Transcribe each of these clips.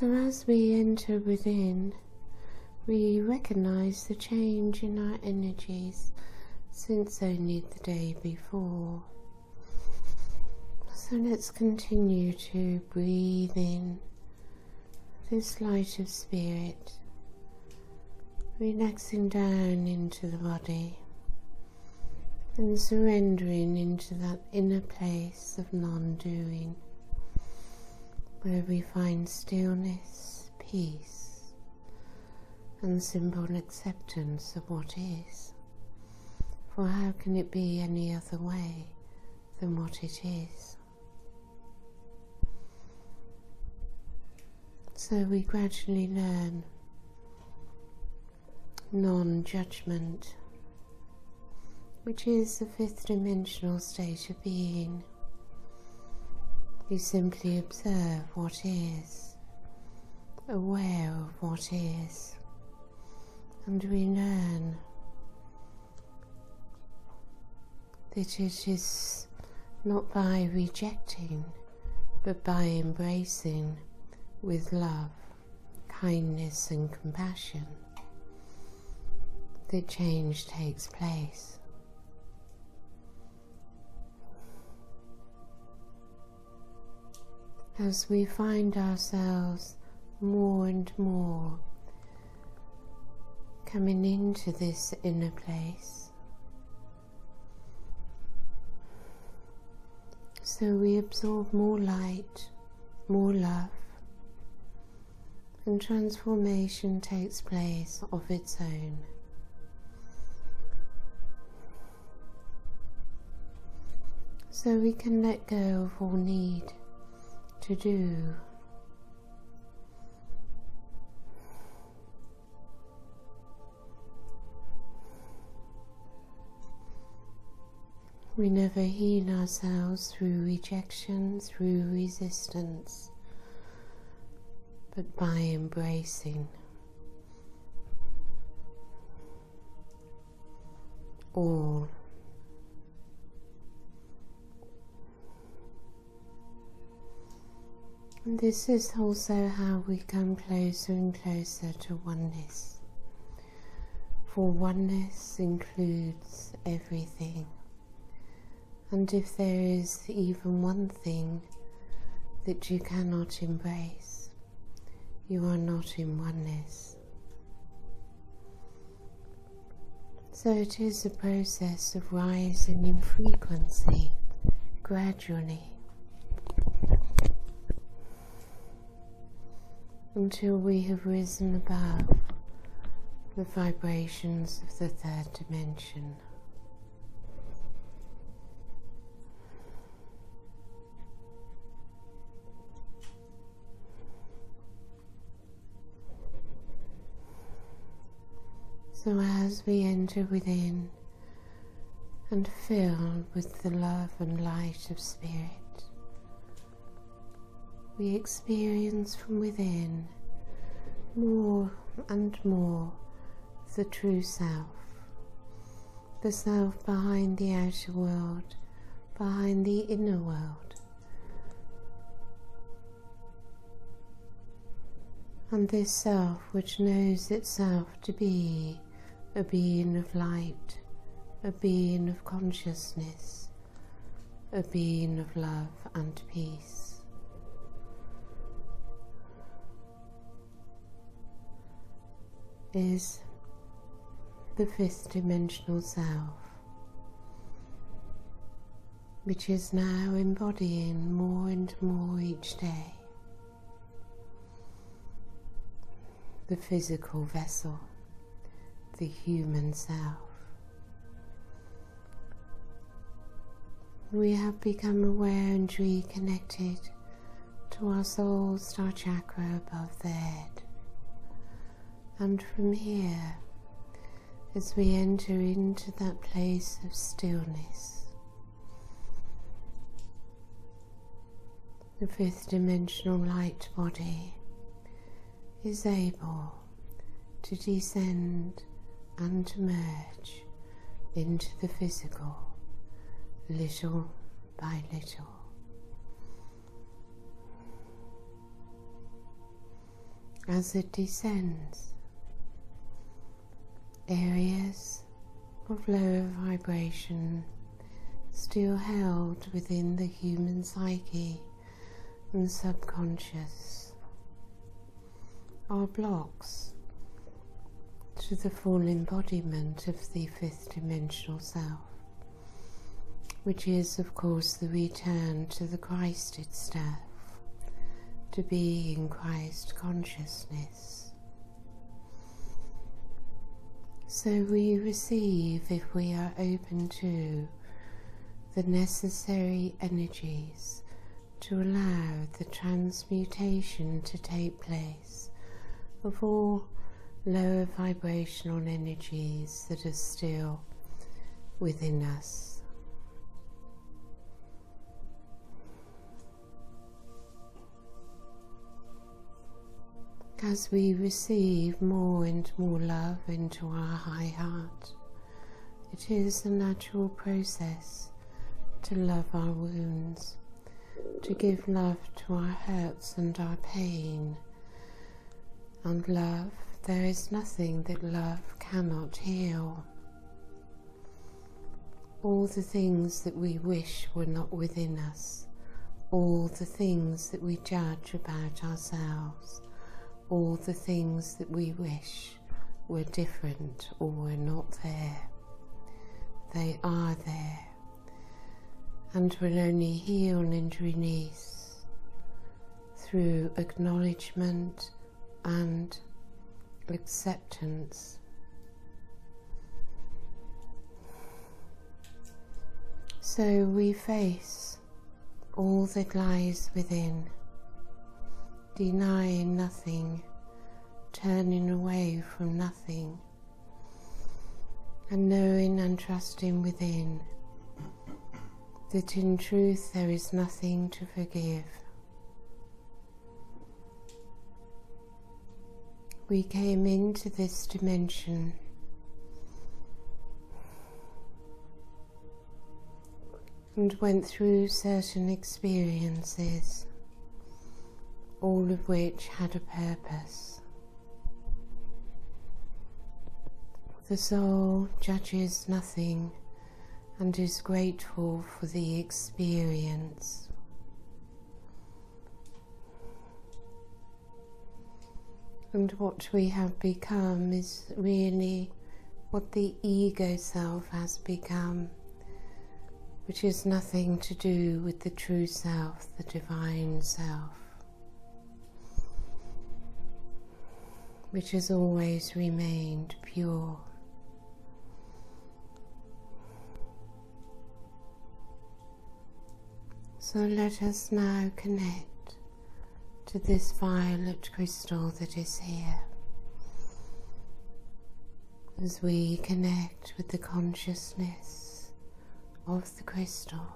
So as we enter within, we recognize the change in our energies since only the day before. So let's continue to breathe in this light of spirit, relaxing down into the body and surrendering into that inner place of non-doing, where we find stillness, peace, and simple acceptance of what is. For how can it be any other way than what it is? So we gradually learn non-judgment, which is the fifth dimensional state of being. We simply observe what is, aware of what is, and we learn that it is not by rejecting, but by embracing with love, kindness and compassion that change takes place. As we find ourselves more and more coming into this inner place, so we absorb more light, more love, and transformation takes place of its own. So we can let go of all need to do. We never heal ourselves through rejection, through resistance, but by embracing all. And this is also how we come closer and closer to oneness, for oneness includes everything. And if there is even one thing that you cannot embrace, you are not in oneness. So it is a process of rising in frequency, gradually, until we have risen above the vibrations of the third dimension. So as we enter within and fill with the love and light of spirit, we experience from within more and more the true self, the self behind the outer world, behind the inner world. And this self which knows itself to be a being of light, a being of consciousness, a being of love and peace. Is the fifth dimensional self, which is now embodying more and more each day the physical vessel, the human self. We have become aware and reconnected to our soul star chakra above the head. And from here, as we enter into that place of stillness, the fifth dimensional light body is able to descend and to merge into the physical, little by little. as it descends. Areas of lower vibration still held within the human psyche and subconscious are blocks to the full embodiment of the fifth dimensional self, which is of course the return to the Christed self, to be in Christ consciousness. So we receive, if we are open to, the necessary energies to allow the transmutation to take place of all lower vibrational energies that are still within us. As we receive more and more love into our high heart, it is a natural process to love our wounds, to give love to our hurts and our pain. And love, there is nothing that love cannot heal. All the things that we wish were not within us, all the things that we judge about ourselves, all the things that we wish were different or were not there, they are there, and will only heal and release through acknowledgement and acceptance. So we face all that lies within, denying nothing, turning away from nothing, and knowing and trusting within that in truth there is nothing to forgive. We came into this dimension and went through certain experiences, all of which had a purpose. The soul judges nothing and is grateful for the experience. And what we have become is really what the ego self has become, which is nothing to do with the true self, the divine self, which has always remained pure. So let us now connect to this violet crystal that is here, as we connect with the consciousness of the crystal,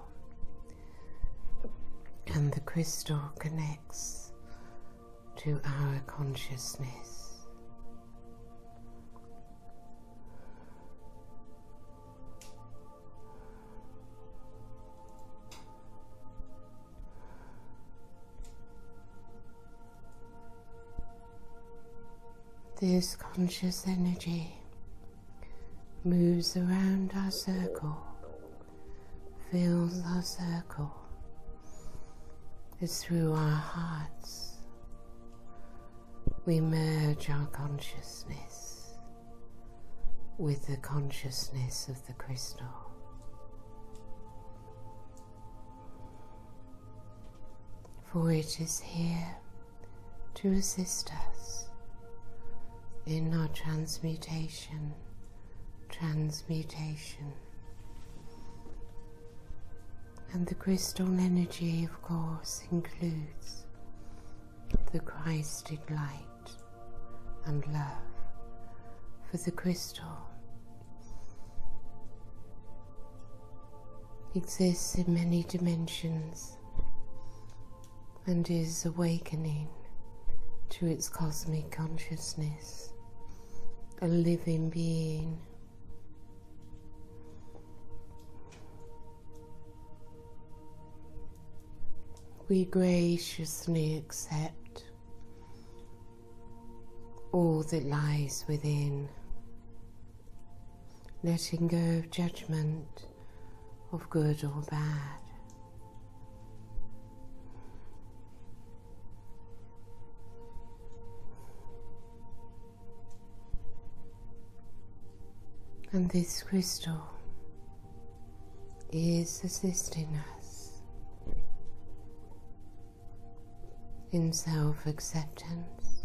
and the crystal connects to our consciousness. This conscious energy moves around our circle, fills our circle, as through our hearts we merge our consciousness with the consciousness of the crystal. For it is here to assist us in our transmutation. And the crystal energy, of course, includes the Christed light and love. For the crystal exists in many dimensions and is awakening to its cosmic consciousness, a living being. We graciously accept all that lies within, letting go of judgment of good or bad. And this crystal is assisting us in self-acceptance,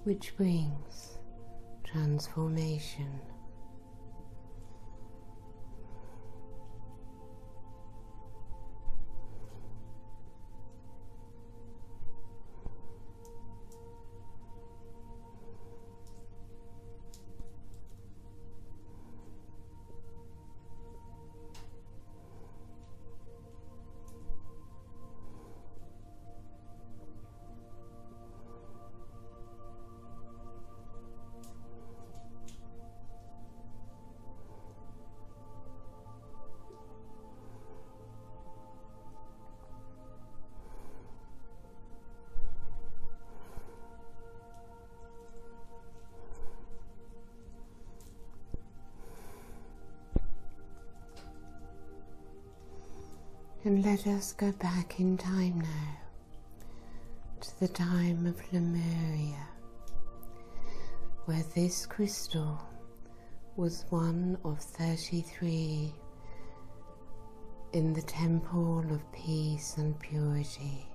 which brings transformation. And let us go back in time now to the time of Lemuria, where this crystal was one of 33 in the temple of peace and purity.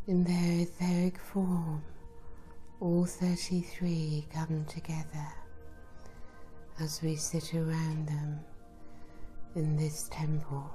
In their etheric form, all 33 come together as we sit around them in this temple.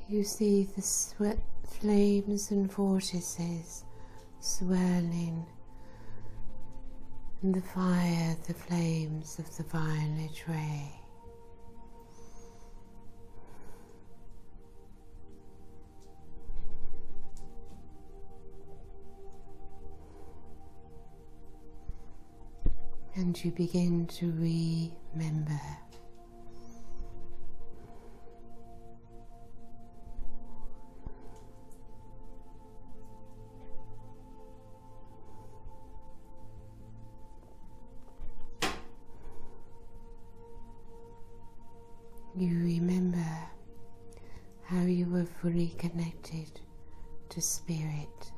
You see the flames and vortices swirling, and the fire, the flames of the violet ray. And you begin to remember. You remember how you were fully connected to Spirit,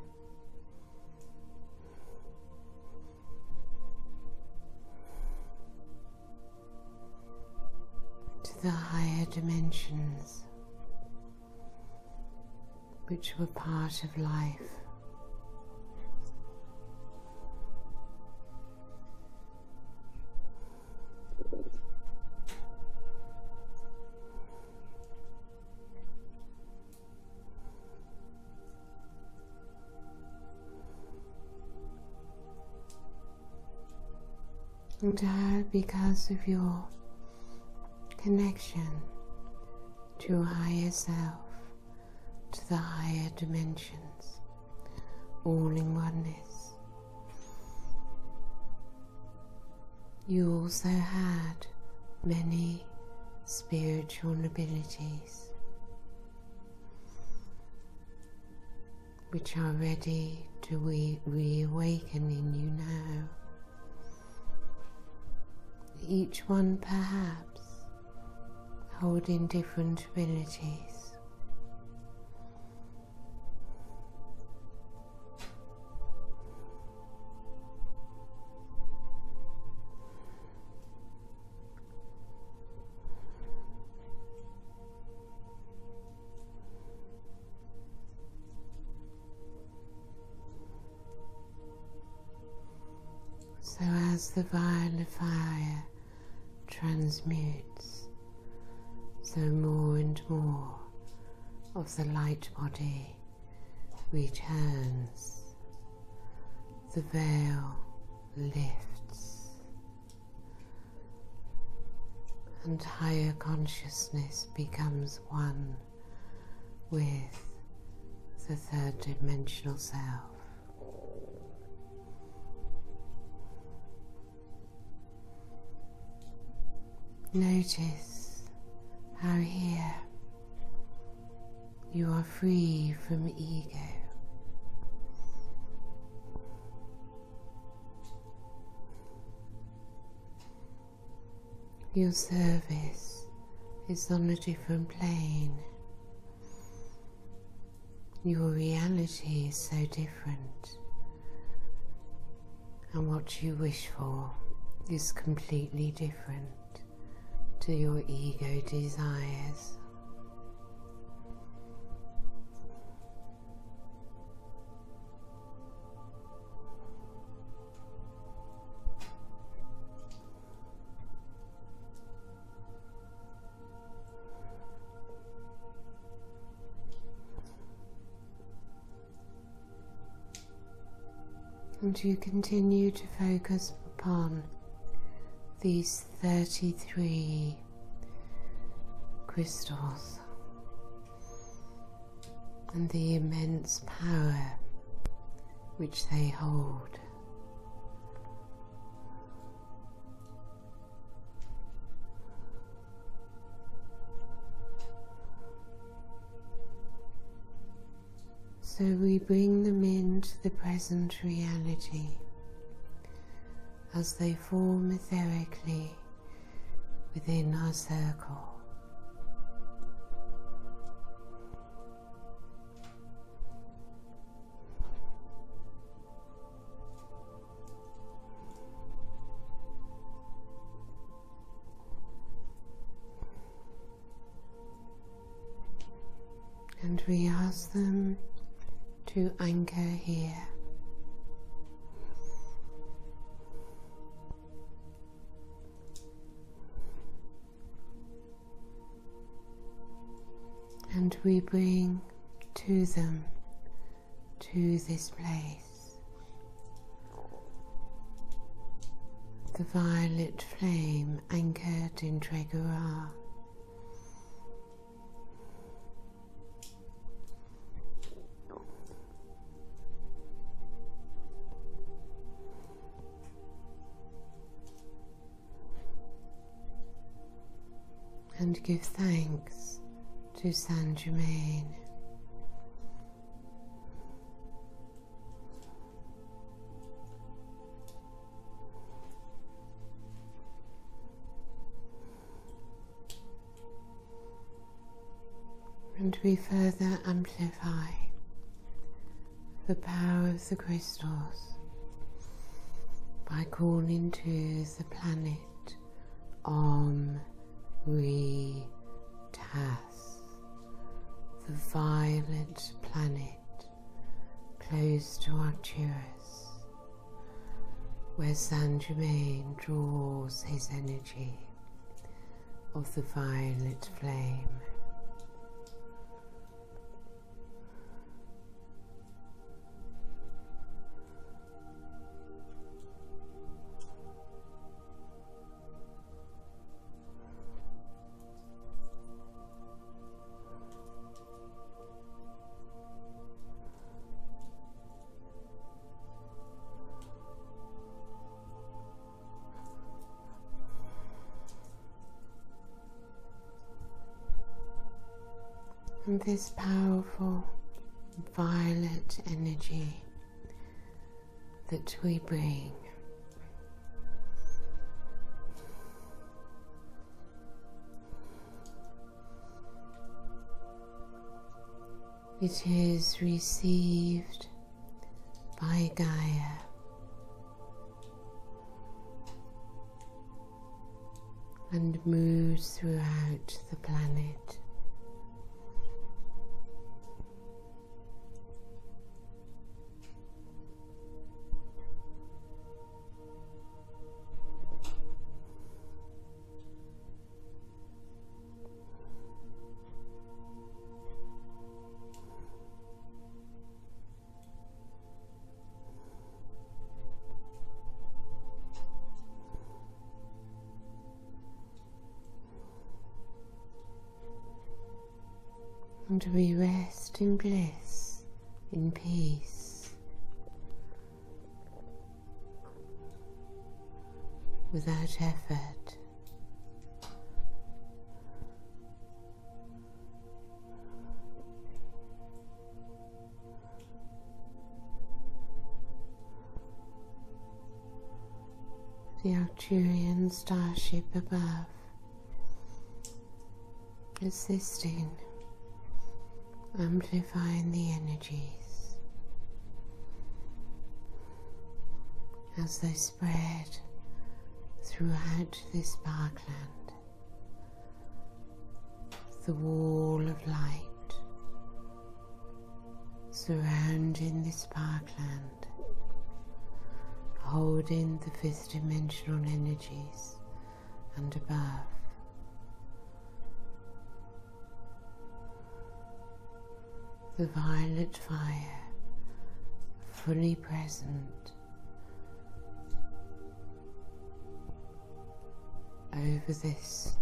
to the higher dimensions which were part of life. And how, because of your connection to your higher self, to the higher dimensions, all in oneness, you also had many spiritual abilities which are ready to reawaken in you now. Each one perhaps holding different abilities. So as the violet fire transmutes, so more and more of the light body returns. The veil lifts, and higher consciousness becomes one with the third dimensional self. Notice how here you are free from ego. Your service is on a different plane. Your reality is so different, and what you wish for is completely different to your ego desires. And you continue to focus upon these 33 crystals and the immense power which they hold. So we bring them into the present reality as they form etherically within our circle. And we ask them to anchor here. And we bring to them, to this place, the violet flame anchored in Tregura. And give thanks to Saint Germain. And we further amplify the power of the crystals by calling to the planet Re Tas, the violet planet close to Arcturus, where Saint Germain draws his energy of the violet flame. And this powerful violet energy that we bring it is received by Gaia and moves throughout the planet. and we rest in bliss, in peace, without effort. The Arcturian starship above, assisting, amplifying the energies as they spread throughout this parkland, the wall of light surrounding this parkland, holding the fifth dimensional energies and above. The violet fire fully present over this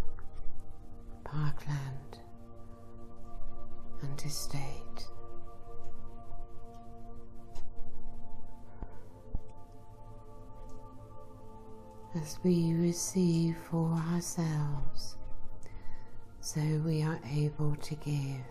parkland and estate. As we receive for ourselves, so we are able to give.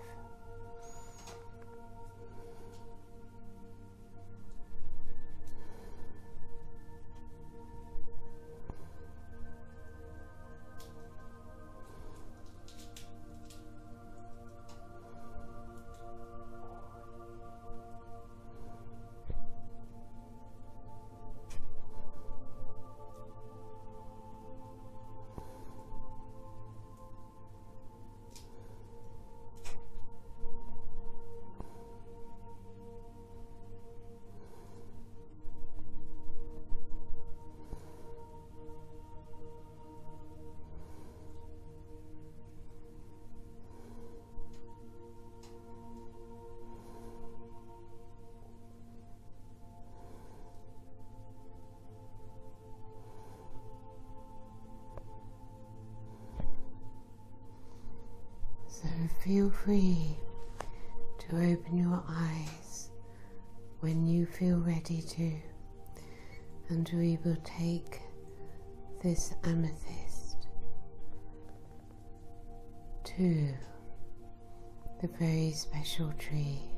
So feel free to open your eyes when you feel ready to, and we will take this amethyst to the very special tree